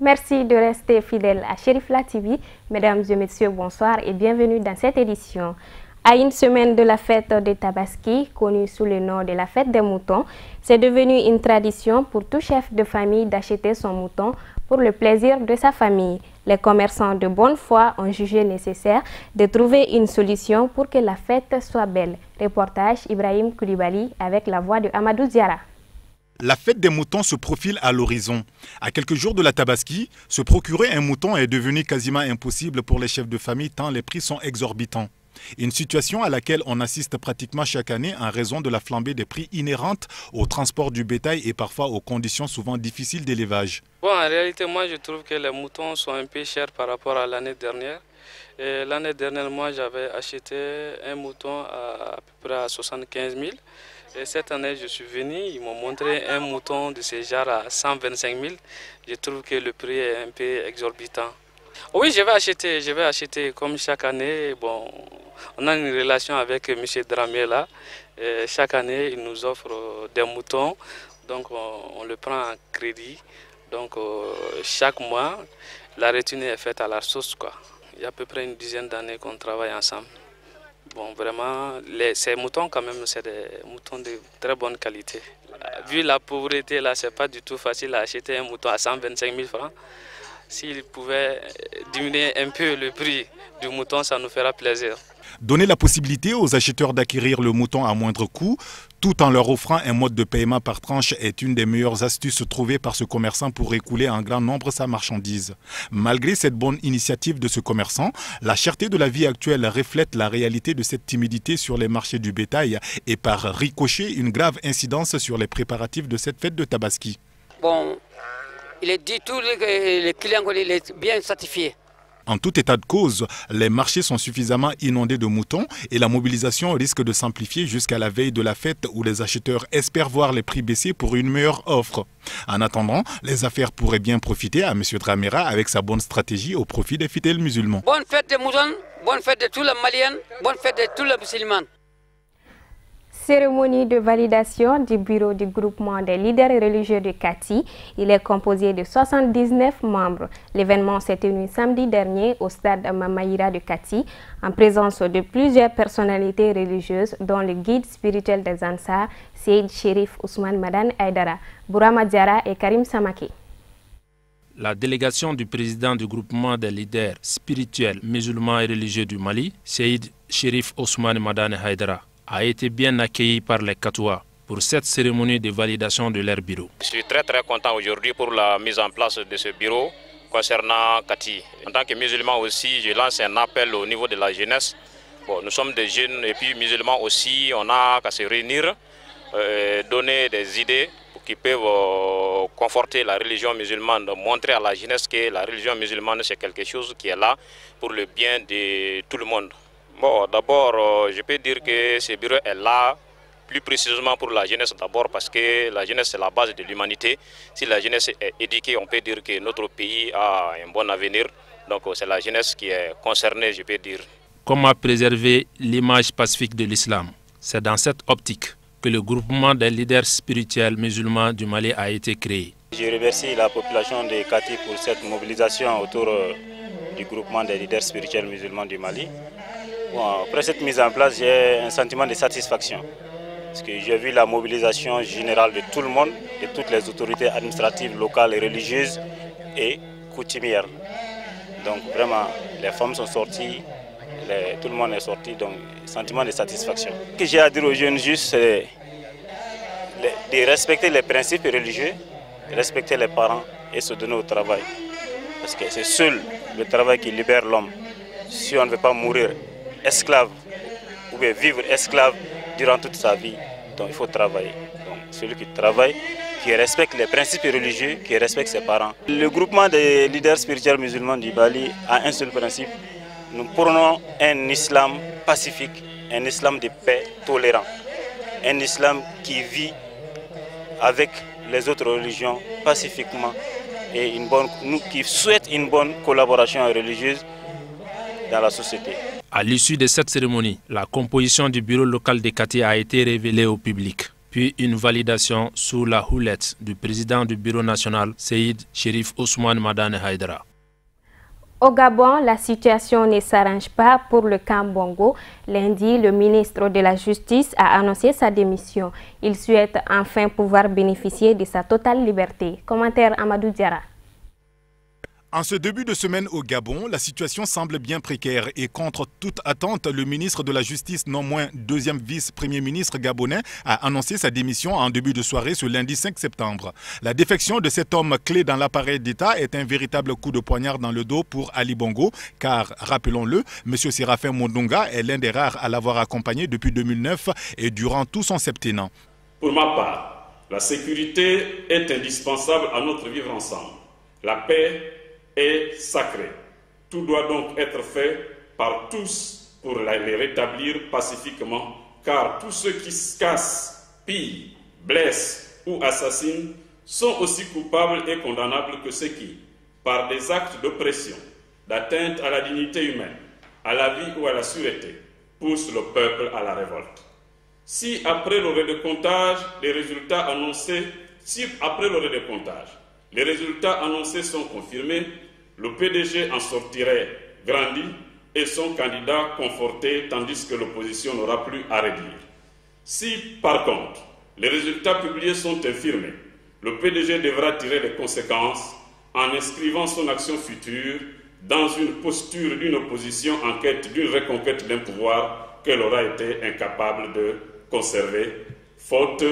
Merci de rester fidèle à Cherifla TV. Mesdames et messieurs, bonsoir et bienvenue dans cette édition. À une semaine de la fête de Tabaski, connue sous le nom de la fête des moutons, c'est devenu une tradition pour tout chef de famille d'acheter son mouton pour le plaisir de sa famille. Les commerçants de bonne foi ont jugé nécessaire de trouver une solution pour que la fête soit belle. Reportage Ibrahim Koulibaly avec la voix de Amadou Diara. La fête des moutons se profile à l'horizon. À quelques jours de la Tabaski, se procurer un mouton est devenu quasiment impossible pour les chefs de famille tant les prix sont exorbitants. Une situation à laquelle on assiste pratiquement chaque année en raison de la flambée des prix inhérente au transport du bétail et parfois aux conditions souvent difficiles d'élevage. Bon, en réalité, moi je trouve que les moutons sont un peu chers par rapport à l'année dernière. L'année dernière, moi j'avais acheté un mouton à peu près à 75 000. Et cette année, je suis venu, ils m'ont montré un mouton de ce genre à 125 000. Je trouve que le prix est un peu exorbitant. Oui, je vais acheter comme chaque année. Bon, on a une relation avec M. Dramé là. Et chaque année, il nous offre des moutons. Donc, on le prend en crédit. Donc, chaque mois, la retenue est faite à la sauce, quoi. Il y a à peu près une dizaine d'années qu'on travaille ensemble. Bon, vraiment, ces moutons, quand même, c'est des moutons de très bonne qualité. Vu la pauvreté, là, c'est pas du tout facile à acheter un mouton à 125 000 francs. S'ils pouvaient diminuer un peu le prix du mouton, ça nous fera plaisir. Donner la possibilité aux acheteurs d'acquérir le mouton à moindre coût, tout en leur offrant un mode de paiement par tranche, est une des meilleures astuces trouvées par ce commerçant pour écouler en grand nombre sa marchandise. Malgré cette bonne initiative de ce commerçant, la cherté de la vie actuelle reflète la réalité de cette timidité sur les marchés du bétail et par ricochet une grave incidence sur les préparatifs de cette fête de Tabaski. Bon, il est dit tous les clients il est bien certifié. En tout état de cause, les marchés sont suffisamment inondés de moutons et la mobilisation risque de s'amplifier jusqu'à la veille de la fête où les acheteurs espèrent voir les prix baisser pour une meilleure offre. En attendant, les affaires pourraient bien profiter à M. Dramera avec sa bonne stratégie au profit des fidèles musulmans. Bonne fête des moutons, bonne fête de tous les Maliens, bonne fête de tous les musulmans. Cérémonie de validation du bureau du groupement des leaders religieux de Kati. Il est composé de 79 membres. L'événement s'est tenu samedi dernier au stade Mamaïra de Kati en présence de plusieurs personnalités religieuses dont le guide spirituel des Ansar, Seyd Cherif Ousmane Madane Haïdara, Bourama Diara et Karim Samaki. La délégation du président du groupement des leaders spirituels musulmans et religieux du Mali, Seyd Cherif Ousmane Madane Haïdara, a été bien accueilli par les Katois pour cette cérémonie de validation de leur bureau. Je suis très content aujourd'hui pour la mise en place de ce bureau concernant Kati. En tant que musulman aussi, je lance un appel au niveau de la jeunesse. Bon, nous sommes des jeunes et puis musulmans aussi, on a qu'à se réunir, donner des idées pour qu'ils peuvent conforter la religion musulmane, montrer à la jeunesse que la religion musulmane c'est quelque chose qui est là pour le bien de tout le monde. Bon, d'abord, je peux dire que ce bureau est là, plus précisément pour la jeunesse d'abord, parce que la jeunesse c'est la base de l'humanité. Si la jeunesse est éduquée, on peut dire que notre pays a un bon avenir. Donc c'est la jeunesse qui est concernée, je peux dire. Comment préserver l'image pacifique de l'islam? C'est dans cette optique que le groupement des leaders spirituels musulmans du Mali a été créé. Je remercie la population de Kati pour cette mobilisation autour du groupement des leaders spirituels musulmans du Mali. Bon, après cette mise en place, j'ai un sentiment de satisfaction. Parce que j'ai vu la mobilisation générale de tout le monde, de toutes les autorités administratives, locales et religieuses et coutumières. Donc vraiment, les femmes sont sorties, tout le monde est sorti, donc sentiment de satisfaction. Ce que j'ai à dire aux jeunes juste, c'est de respecter les principes religieux, respecter les parents et se donner au travail. Parce que c'est seul le travail qui libère l'homme. Si on ne veut pas mourir esclave ou bien vivre esclave durant toute sa vie, donc il faut travailler. Donc celui qui travaille, qui respecte les principes religieux, qui respecte ses parents. Le groupement des leaders spirituels musulmans du Mali a un seul principe. Nous prônons un islam pacifique, un islam de paix tolérant, un islam qui vit avec les autres religions pacifiquement et qui souhaite une bonne collaboration religieuse dans la société. À l'issue de cette cérémonie, la composition du bureau local de Kati a été révélée au public. puis une validation sous la houlette du président du Bureau national, Seyd Cherif Ousmane Madane Haïdara. Au Gabon, la situation ne s'arrange pas pour le camp Bongo. Lundi, le ministre de la Justice a annoncé sa démission. Il souhaite enfin pouvoir bénéficier de sa totale liberté. Commentaire Amadou Diara. En ce début de semaine au Gabon, la situation semble bien précaire et contre toute attente, le ministre de la Justice, non moins deuxième vice-premier ministre gabonais, a annoncé sa démission en début de soirée ce lundi 5 septembre. La défection de cet homme clé dans l'appareil d'État est un véritable coup de poignard dans le dos pour Ali Bongo, car, rappelons-le, M. Séraphin Mondonga est l'un des rares à l'avoir accompagné depuis 2009 et durant tout son septennat. Pour ma part, la sécurité est indispensable à notre vivre ensemble. La paix est sacré. Tout doit donc être fait par tous pour les rétablir pacifiquement, car tous ceux qui se cassent, pillent, blessent ou assassinent sont aussi coupables et condamnables que ceux qui, par des actes d'oppression, d'atteinte à la dignité humaine, à la vie ou à la sûreté, poussent le peuple à la révolte. Si après le redécomptage, les résultats annoncés sont confirmés, le PDG en sortirait grandi et son candidat conforté, tandis que l'opposition n'aura plus à redire. Si, par contre, les résultats publiés sont infirmés, le PDG devra tirer les conséquences en inscrivant son action future dans une posture d'une opposition en quête d'une reconquête d'un pouvoir qu'elle aura été incapable de conserver, faute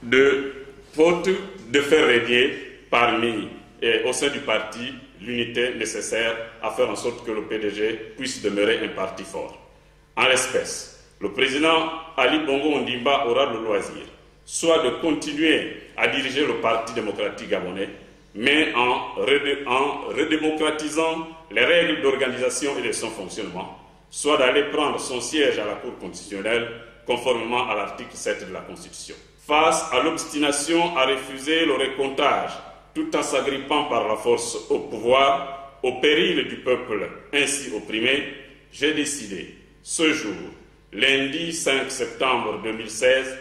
de faire régner parmi et au sein du parti l'unité nécessaire à faire en sorte que le PDG puisse demeurer un parti fort. En l'espèce, le président Ali Bongo Ondimba aura le loisir soit de continuer à diriger le Parti démocratique gabonais, mais en redémocratisant les règles d'organisation et de son fonctionnement, soit d'aller prendre son siège à la Cour constitutionnelle conformément à l'article 7 de la Constitution. Face à l'obstination à refuser le recomptage tout en s'agrippant par la force au pouvoir, au péril du peuple ainsi opprimé, j'ai décidé, ce jour, lundi 5 septembre 2016,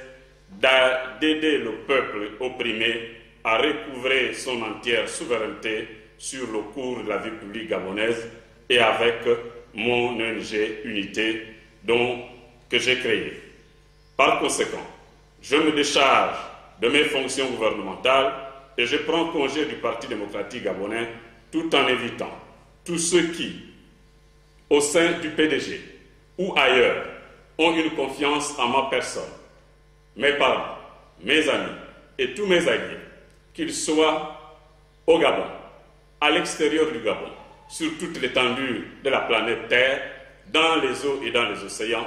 d'aider le peuple opprimé à recouvrer son entière souveraineté sur le cours de la vie publique gabonaise et avec mon ONG Unité que j'ai créée. Par conséquent, je me décharge de mes fonctions gouvernementales et je prends congé du Parti démocratique gabonais tout en évitant tous ceux qui, au sein du PDG ou ailleurs, ont une confiance en ma personne, mes parents, mes amis et tous mes alliés, qu'ils soient au Gabon, à l'extérieur du Gabon, sur toute l'étendue de la planète Terre, dans les eaux et dans les océans,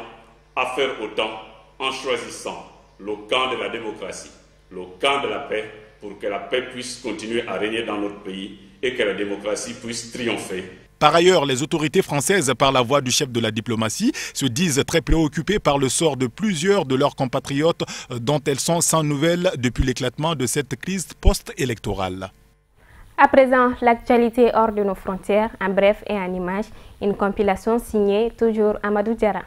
à faire autant en choisissant le camp de la démocratie, le camp de la paix, pour que la paix puisse continuer à régner dans notre pays et que la démocratie puisse triompher. Par ailleurs, les autorités françaises, par la voix du chef de la diplomatie, se disent très préoccupées par le sort de plusieurs de leurs compatriotes dont elles sont sans nouvelles depuis l'éclatement de cette crise post-électorale. À présent, l'actualité hors de nos frontières, en bref et en images, une compilation signée toujours Amadou Diara.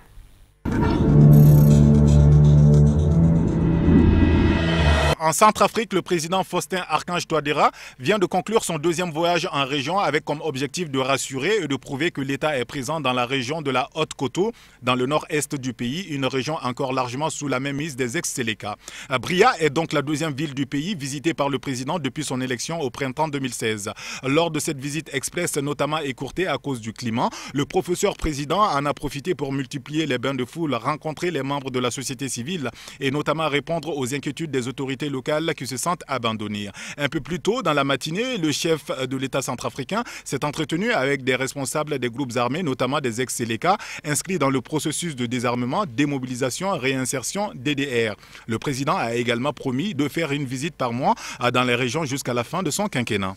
En Centrafrique, le président Faustin Archange Touadéra vient de conclure son deuxième voyage en région avec comme objectif de rassurer et de prouver que l'État est présent dans la région de la Haute-Koto, dans le nord-est du pays, une région encore largement sous la mainmise des ex-Séléka. Bria est donc la deuxième ville du pays visitée par le président depuis son élection au printemps 2016. Lors de cette visite express, notamment écourtée à cause du climat, le professeur président en a profité pour multiplier les bains de foule, rencontrer les membres de la société civile et notamment répondre aux inquiétudes des autorités locales qui se sentent abandonnées. Un peu plus tôt dans la matinée, le chef de l'État centrafricain s'est entretenu avec des responsables des groupes armés, notamment des ex-Séléka, inscrits dans le processus de désarmement, démobilisation, réinsertion, DDR. Le président a également promis de faire une visite par mois dans les régions jusqu'à la fin de son quinquennat.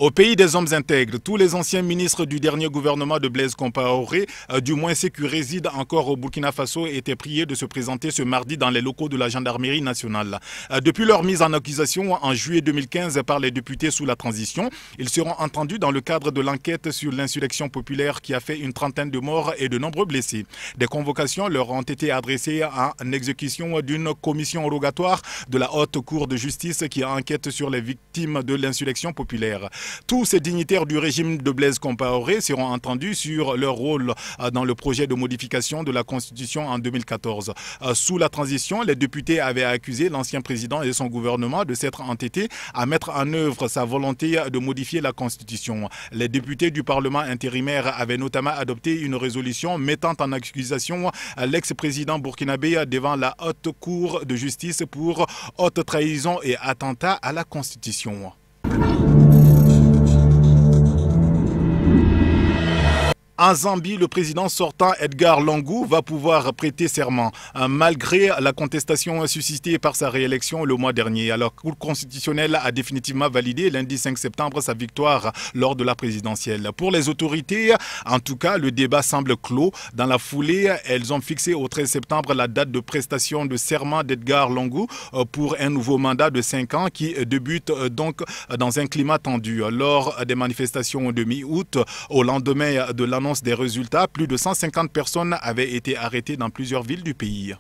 Au pays des hommes intègres, tous les anciens ministres du dernier gouvernement de Blaise Compaoré, du moins ceux qui résident encore au Burkina Faso, étaient priés de se présenter ce mardi dans les locaux de la gendarmerie nationale. Depuis leur mise en accusation en juillet 2015 par les députés sous la transition, ils seront entendus dans le cadre de l'enquête sur l'insurrection populaire qui a fait une trentaine de morts et de nombreux blessés. Des convocations leur ont été adressées en exécution d'une commission rogatoire de la Haute Cour de justice qui enquête sur les victimes de l'insurrection populaire. Tous ces dignitaires du régime de Blaise Compaoré seront entendus sur leur rôle dans le projet de modification de la Constitution en 2014. Sous la transition, les députés avaient accusé l'ancien président et son gouvernement de s'être entêtés à mettre en œuvre sa volonté de modifier la Constitution. Les députés du Parlement intérimaire avaient notamment adopté une résolution mettant en accusation l'ex-président burkinabé devant la Haute Cour de justice pour haute trahison et attentat à la Constitution. En Zambie, le président sortant Edgar Lungu va pouvoir prêter serment, malgré la contestation suscitée par sa réélection le mois dernier. Alors, la Cour constitutionnelle a définitivement validé lundi 5 septembre sa victoire lors de la présidentielle. Pour les autorités, en tout cas, le débat semble clos. Dans la foulée, elles ont fixé au 13 septembre la date de prestation de serment d'Edgar Lungu pour un nouveau mandat de 5 ans qui débute donc dans un climat tendu. Lors des manifestations de mi-août, au lendemain de l'annonce des résultats, plus de 150 personnes avaient été arrêtées dans plusieurs villes du pays.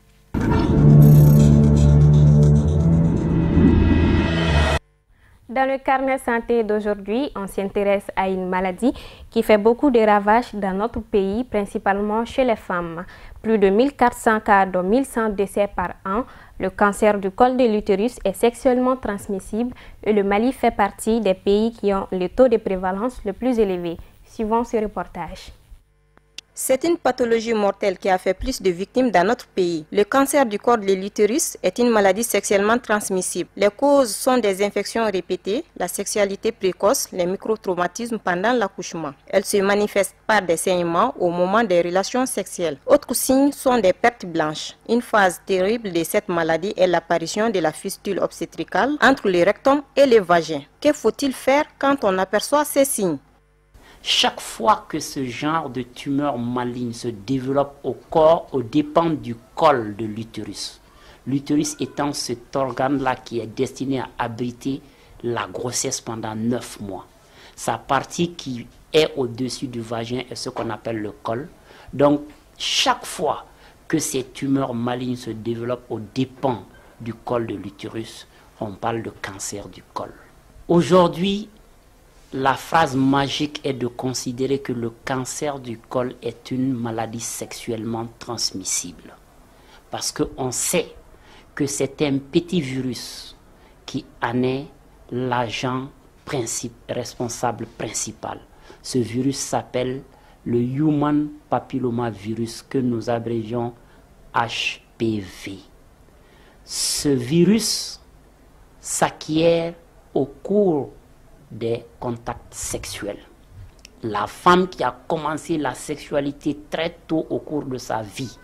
Dans le carnet santé d'aujourd'hui, on s'intéresse à une maladie qui fait beaucoup de ravages dans notre pays, principalement chez les femmes. Plus de 1400 cas, dont 1100 décès par an. Le cancer du col de l'utérus est sexuellement transmissible et le Mali fait partie des pays qui ont le taux de prévalence le plus élevé. Suivons ce reportage. C'est une pathologie mortelle qui a fait plus de victimes dans notre pays. Le cancer du col de l'utérus est une maladie sexuellement transmissible. Les causes sont des infections répétées, la sexualité précoce, les microtraumatismes pendant l'accouchement. Elle se manifeste par des saignements au moment des relations sexuelles. Autres signes sont des pertes blanches. Une phase terrible de cette maladie est l'apparition de la fistule obstétricale entre le rectum et le vagin. Que faut-il faire quand on aperçoit ces signes? Chaque fois que ce genre de tumeur maligne se développe au corps, aux dépens du col de l'utérus, l'utérus étant cet organe-là qui est destiné à abriter la grossesse pendant 9 mois. Sa partie qui est au-dessus du vagin est ce qu'on appelle le col. Donc, chaque fois que ces tumeurs malignes se développent aux dépens du col de l'utérus, on parle de cancer du col. Aujourd'hui, la phrase magique est de considérer que le cancer du col est une maladie sexuellement transmissible. Parce qu'on sait que c'est un petit virus qui en est l'agent responsable principal. Ce virus s'appelle le Human Papillomavirus, que nous abrévions HPV. Ce virus s'acquiert au cours des contacts sexuels. La femme qui a commencé la sexualité très tôt au cours de sa vie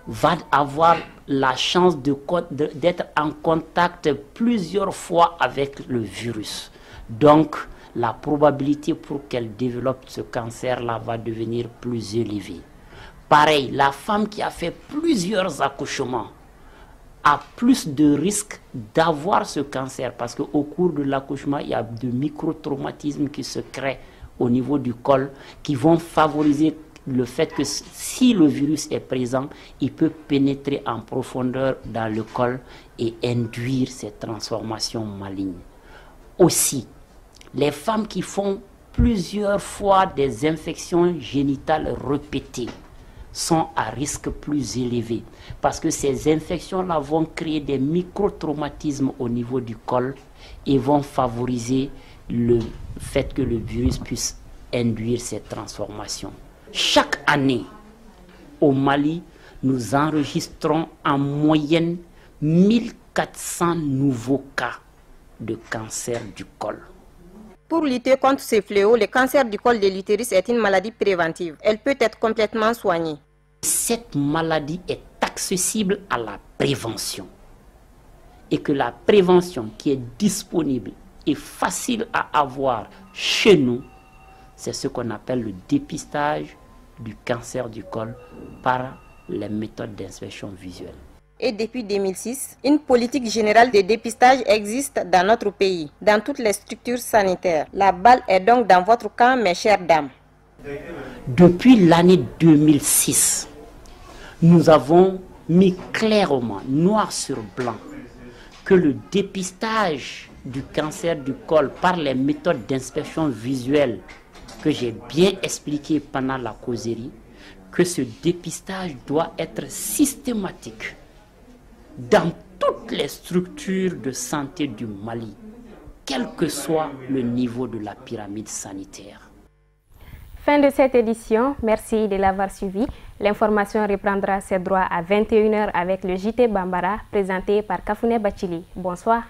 va avoir la chance d'être en contact plusieurs fois avec le virus. Donc, la probabilité pour qu'elle développe ce cancer-là va devenir plus élevée. Pareil, la femme qui a fait plusieurs accouchements a plus de risques d'avoir ce cancer parce qu'au cours de l'accouchement, il y a de microtraumatismes qui se créent au niveau du col qui vont favoriser le fait que si le virus est présent, il peut pénétrer en profondeur dans le col et induire ces transformations malignes. Aussi, les femmes qui font plusieurs fois des infections génitales répétées sont à risque plus élevé parce que ces infections-là vont créer des microtraumatismes au niveau du col et vont favoriser le fait que le virus puisse induire ces transformations. Chaque année, au Mali, nous enregistrons en moyenne 1400 nouveaux cas de cancer du col. Pour lutter contre ces fléaux, le cancer du col de l'utérus est une maladie préventive. Elle peut être complètement soignée. Cette maladie est accessible à la prévention. Et que la prévention qui est disponible et facile à avoir chez nous, c'est ce qu'on appelle le dépistage du cancer du col par les méthodes d'inspection visuelle. Et depuis 2006, une politique générale de dépistage existe dans notre pays, dans toutes les structures sanitaires. La balle est donc dans votre camp, mes chères dames. Depuis l'année 2006, nous avons mis clairement, noir sur blanc, que le dépistage du cancer du col par les méthodes d'inspection visuelle que j'ai bien expliqué pendant la causerie, que ce dépistage doit être systématique dans toutes les structures de santé du Mali, quel que soit le niveau de la pyramide sanitaire. Fin de cette édition, merci de l'avoir suivi. L'information reprendra ses droits à 21 h avec le JT Bambara présenté par Kafouné Bachili. Bonsoir.